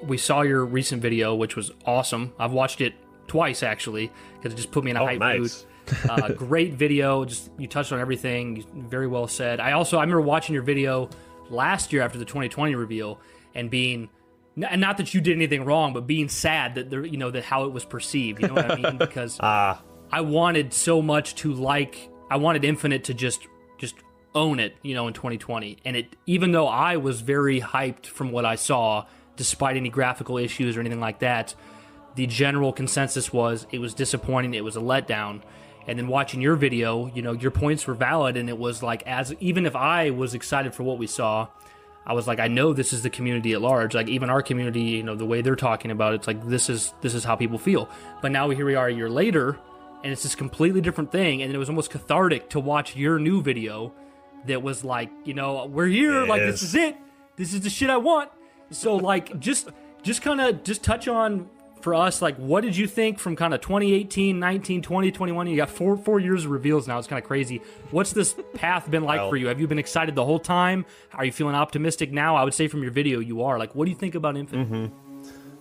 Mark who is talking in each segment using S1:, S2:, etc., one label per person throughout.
S1: we saw your recent video, which was awesome. I've watched it twice actually because it just put me in a hype mood. Great video. Just you touched on everything. Very well said. I remember watching your video last year after the 2020 reveal and being, and not that you did anything wrong, but being sad that there, that how it was perceived. You know what I mean? Because I wanted so much I wanted Infinite to just own it, in 2020. And it, even though I was very hyped from what I saw, despite any graphical issues or anything like that, the general consensus was it was disappointing. It was a letdown. And then watching your video, your points were valid, and it was like, even if I was excited for what we saw, I was like, I know this is the community at large. Like even our community, the way they're talking about it, it's like this is how people feel. But now here we are a year later, and it's this completely different thing. And it was almost cathartic to watch your new video that was like, we're here, like this is it. This is the shit I want. So like just touch on for us, like what did you think from kind of 2018, 19, 20, 21? You got four years of reveals now. It's kind of crazy. What's this path been like for you? Have you been excited the whole time? Are you feeling optimistic now? I would say from your video you are. Like what do you think about Infinite?
S2: Mm-hmm.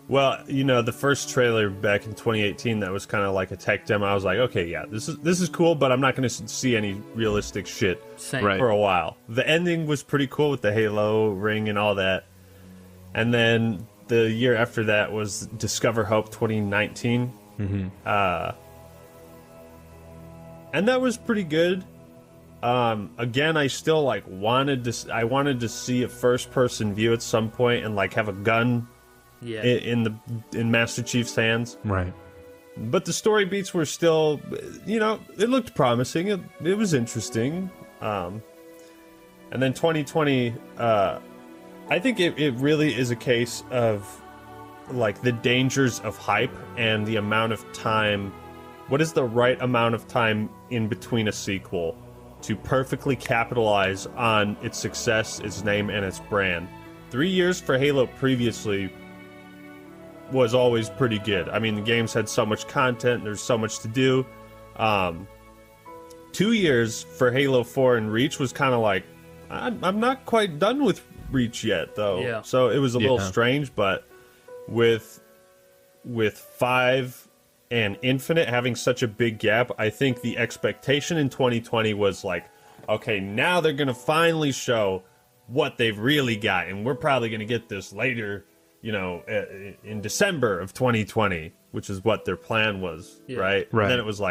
S2: Well, the first trailer back in 2018 that was kind of like a tech demo, I was like, okay, yeah, this is cool, but I'm not going to see any realistic shit for a while. The ending was pretty cool with the Halo ring and all that. And then the year after that was Discover Hope 2019. Mm-hmm. And that was pretty good. Again, I still wanted to see a first person view at some point and have a gun in Master Chief's hands.
S3: Right.
S2: But the story beats were still, it looked promising. It was interesting. And then 2020, I think it really is a case of the dangers of hype and the amount of time. What is the right amount of time in between a sequel to perfectly capitalize on its success, its name, and its brand? 3 years for Halo previously was always pretty good. I mean, the games had so much content, there's so much to do. 2 years for Halo 4 and Reach was kind of I'm not quite done with Reach yet, though.
S1: Yeah.
S2: So it was a little strange, but with 5 and Infinite having such a big gap, I think the expectation in 2020 was okay, now they're going to finally show what they've really got, and we're probably going to get this later, in December of 2020, which is what their plan was, right? And then it was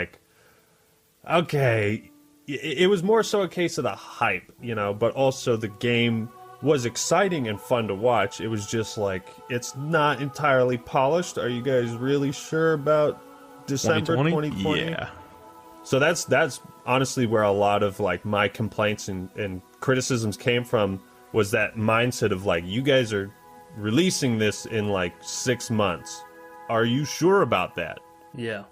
S2: okay, it was more so a case of the hype, but also the game was exciting and fun to watch. It was just it's not entirely polished. Are you guys really sure about December 2020?
S3: Yeah.
S2: So that's honestly where a lot of my complaints and criticisms came from, was that mindset of you guys are releasing this in 6 months. Are you sure about that?
S1: Yeah.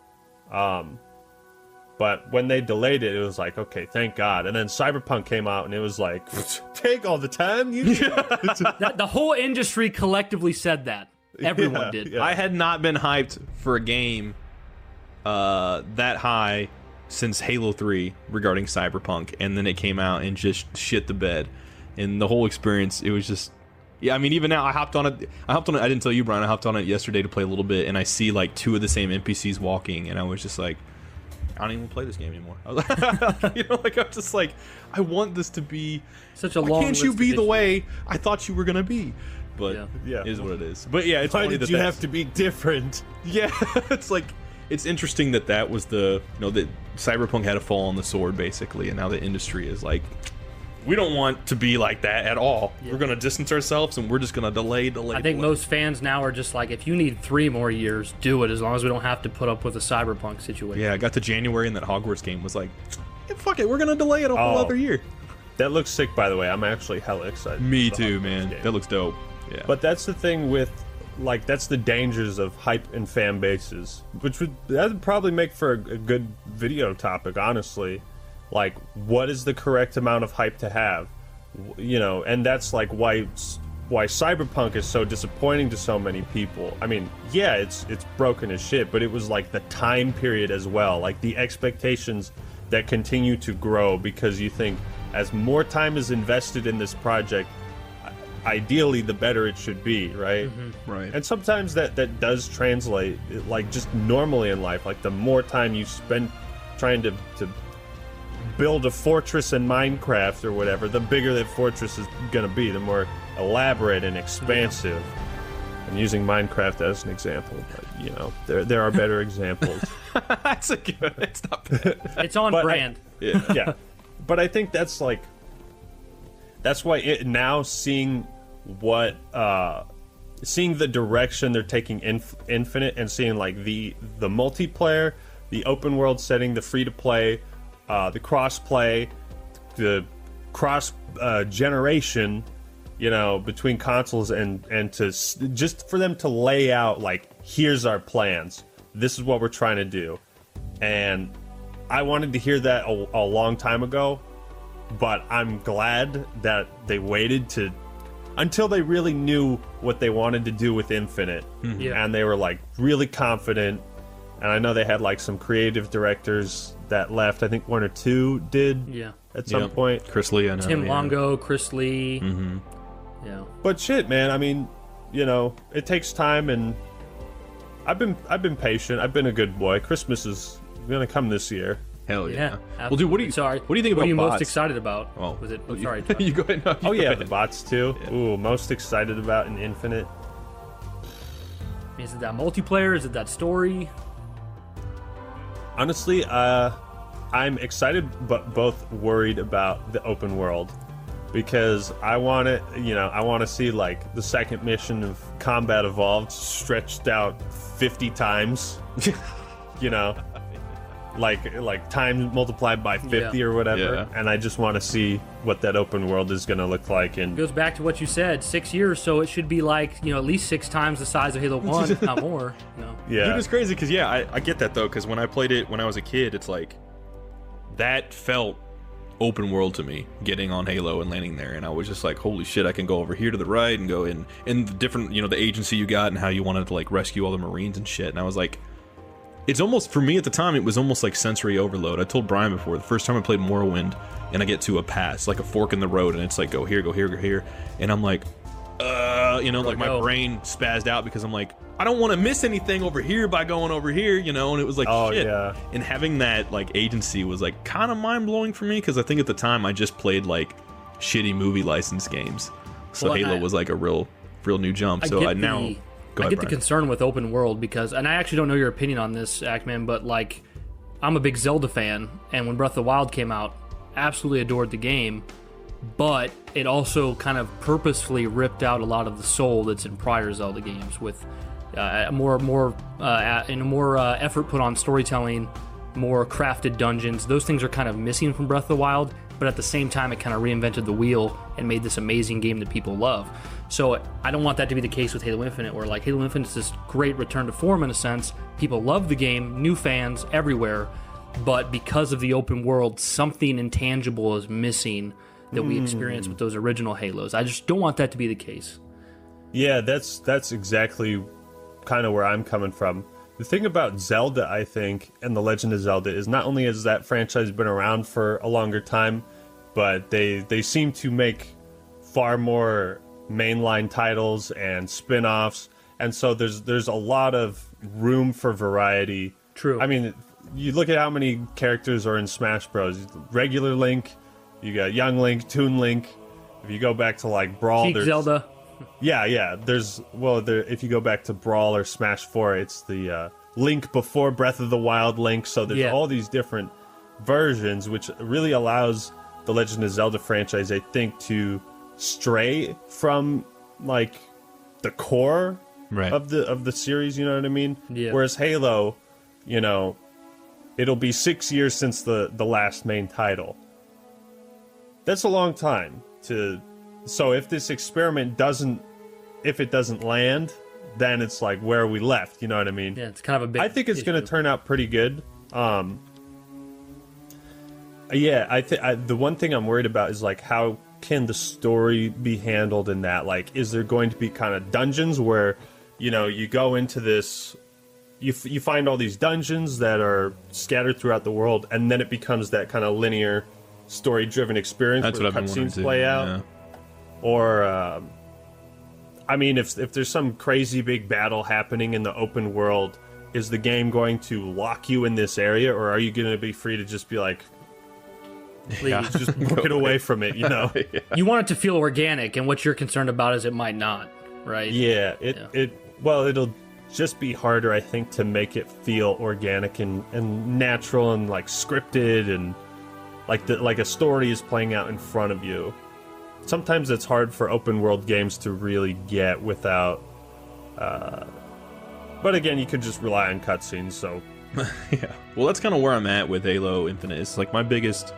S2: But when they delayed it, it was okay, thank God. And then Cyberpunk came out, and it was take all the time you need.
S1: The whole industry collectively said that. Everyone did.
S3: I had not been hyped for a game that high since Halo 3 regarding Cyberpunk, and then it came out and just shit the bed. And the whole experience, it was just... Yeah, I mean, even now, I hopped on it. I didn't tell you, Brian, I hopped on it yesterday to play a little bit, and I see 2 of the same NPCs walking, and I was just I don't even play this game anymore. I was I'm just I want this to be
S1: such a long.
S3: Can't you be the way I thought you were gonna be? But
S2: yeah,
S3: it is what it is. But yeah, it's
S2: why
S3: funny
S2: did you have to be different?
S3: Yeah, it's it's interesting that was the that Cyberpunk had to fall on the sword basically, and now the industry is we don't want to be like that at all. Yeah. We're going to distance ourselves, and we're just going to delay.
S1: I think most fans now are just if you need 3 more years, do it, as long as we don't have to put up with a Cyberpunk situation.
S3: Yeah, I got to January, and that Hogwarts game was fuck it, we're going to delay it a whole other year.
S2: That looks sick, by the way. I'm actually hella excited.
S3: Me too, man. That looks dope. Yeah.
S2: But that's the thing with, that's the dangers of hype and fan bases, that would probably make for a good video topic, honestly. What is the correct amount of hype to have? And that's why Cyberpunk is so disappointing to so many people. I mean, yeah, it's broken as shit, but it was the time period as well, the expectations that continue to grow because you think as more time is invested in this project, ideally the better it should be, right?
S3: Right.
S2: And sometimes that does translate, like just normally in life. Like the more time you spend trying to build a fortress in Minecraft or whatever, the bigger that fortress is going to be, the more elaborate and expansive. I'm using Minecraft as an example, but you know, there are better examples.
S3: That's a good. It's not bad.
S1: It's on brand.
S2: Yeah. But I think that's like, that's why now seeing the direction they're taking Infinite, and seeing like the multiplayer, the open world setting, the free to play, the cross play, the cross generation, you know, between consoles, and to just for them to lay out like, here's our plans, this is what we're trying to do. And I wanted to hear that a long time ago, but I'm glad that they waited until they really knew what they wanted to do with Infinite. And they were like really confident. And I know they had like some creative directors that left. I think 1 or 2 did at some point.
S3: Chris Lee, I know.
S1: Tim Longo, Chris Lee. Yeah.
S2: But shit, man, I mean, you know, it takes time, and I've been patient. I've been a good boy. Christmas is gonna come this year.
S3: Hell yeah.
S1: Well,
S3: dude, what do you think about
S1: What are you
S3: bots?
S1: most excited about?
S3: Oh,
S1: Was it?
S3: you,
S1: Sorry.
S3: you go ahead. No, you
S2: Oh
S3: go
S2: yeah,
S3: ahead.
S2: the bots too.
S3: Yeah.
S2: Ooh, most excited about in Infinite.
S1: Is it that multiplayer? Is it that story?
S2: Honestly, I'm excited, but both worried about the open world, because I want to see like the second mission of Combat Evolved stretched out 50 times, you know, like time multiplied by 50 or whatever.
S3: Yeah.
S2: And I just want to see what that open world is going to look like. And
S1: Goes back to what you said, 6 years, so it should be like, you know, at least 6 times the size of Halo 1, if not more. You know.
S2: yeah,
S3: Dude, it's crazy because I get that though, because when I played it when I was a kid, it's like that felt open world to me, getting on Halo and landing there, and I was just like, holy shit, I can go over here to the right and go in the different, you know, the agency you got and how you wanted to like rescue all the Marines and shit. And I was like, it's almost, for me at the time, it was almost like sensory overload. I told Brian before, the first time I played Morrowind and I get to a pass, like a fork in the road, and it's like, go here, go here, go here, and I'm like, you know, like my brain spazzed out because I'm like, I don't want to miss anything over here by going over here, you know. And it was like, shit.
S2: Yeah.
S3: And having that like agency was like kind of mind blowing for me, because I think at the time I just played like shitty movie license games, so Halo was like a real new jump. So I
S1: get the concern with open world, because, and I actually don't know your opinion on this, Ackman, but like, I'm a big Zelda fan, and when Breath of the Wild came out, absolutely adored the game, but it also kind of purposefully ripped out a lot of the soul that's in prior Zelda games, with more effort put on storytelling, more crafted dungeons. Those things are kind of missing from Breath of the Wild, but at the same time, it kind of reinvented the wheel and made this amazing game that people love. So I don't want that to be the case with Halo Infinite, where like Halo Infinite is this great return to form in a sense. People love the game, new fans everywhere, but because of the open world, something intangible is missing that we experienced with those original Halos. I just don't want that to be the case.
S2: Yeah, that's exactly kind of where I'm coming from. The thing about Zelda, I think, and The Legend of Zelda is not only has that franchise been around for a longer time, but they seem to make far more mainline titles and spin-offs, and so there's a lot of room for variety.
S1: True.
S2: I mean, you look at how many characters are in Smash Bros. Regular Link, you got Young Link, Toon Link. If you go back to like Brawl,
S1: Peak Zelda.
S2: Yeah. If you go back to Brawl or Smash 4, it's the Link before Breath of the Wild Link. So there's all these different versions, which really allows the Legend of Zelda franchise, I think, to stray from like the core of the series. You know what I mean?
S1: Yeah.
S2: Whereas Halo, you know, it'll be 6 years since the last main title. That's a long time to. So if this experiment doesn't land, then it's like, where are we left? You know what I mean?
S1: Yeah, it's kind of a big
S2: I think it's going to turn out pretty good. Yeah, the one thing I'm worried about is like, how can the story be handled in that? Like, is there going to be kind of dungeons where, you know, you go into this, you find all these dungeons that are scattered throughout the world, and then it becomes that kind of linear, story-driven experience where cutscenes play out? Yeah. Or I mean, if there's some crazy big battle happening in the open world, is the game going to lock you in this area, or are you going to be free to just be like, please, just book it away from it, you know?
S3: Yeah.
S1: You want it to feel organic, and what you're concerned about is it might not, right?
S2: Yeah, it'll just be harder, I think, to make it feel organic and natural and like scripted and like a story is playing out in front of you. Sometimes it's hard for open world games to really get without. But again, you could just rely on cutscenes. So
S3: yeah, well, that's kind of where I'm at with Halo Infinite. It's like my biggest,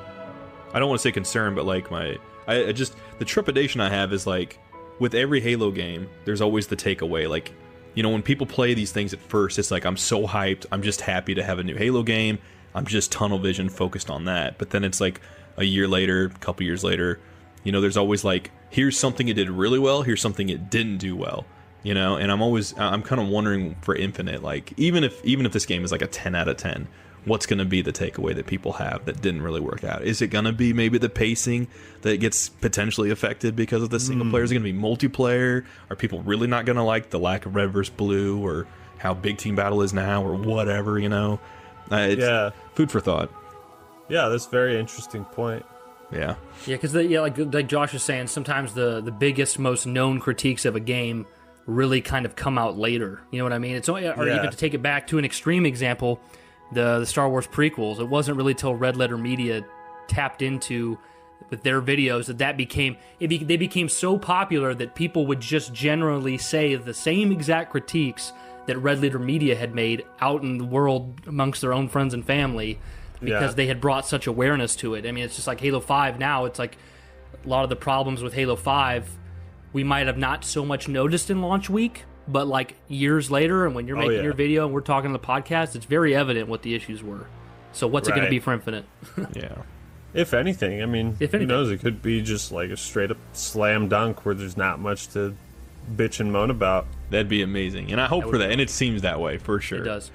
S3: I don't want to say concern, but like I just the trepidation I have is like with every Halo game, there's always the takeaway. Like, you know, when people play these things at first, it's like I'm so hyped, I'm just happy to have a new Halo game. I'm just tunnel vision focused on that. But then it's like a year later, a couple years later, you know, there's always like, here's something it did really well, here's something it didn't do well, you know. And I'm kind of wondering for Infinite, like even if this game is like a 10 out of 10, what's going to be the takeaway that people have that didn't really work out? Is it going to be maybe the pacing that gets potentially affected because of the single player? Is it going to be multiplayer? Are people really not going to like the lack of red versus blue, or how big team battle is now, or whatever, you know? It's food for thought.
S2: Yeah, that's a very interesting point.
S3: Yeah.
S1: Yeah, because like Josh was saying, sometimes the biggest, most known critiques of a game really kind of come out later. You know what I mean? It's only, or even to take it back to an extreme example, the Star Wars prequels. It wasn't really till Red Letter Media tapped into with their videos that they became so popular that people would just generally say the same exact critiques that Red Letter Media had made out in the world amongst their own friends and family, because they had brought such awareness to it. I mean, it's just like Halo 5 now. It's like a lot of the problems with Halo 5 we might have not so much noticed in launch week, but like years later, and when you're making your video and we're talking on the podcast, it's very evident what the issues were. So what's it going to be for Infinite?
S3: Yeah.
S2: If anything, I mean, who knows? It could be just like a straight up slam dunk where there's not much to bitch and moan about.
S3: That'd be amazing. And I hope for that. And it seems that way, for sure.
S1: It does.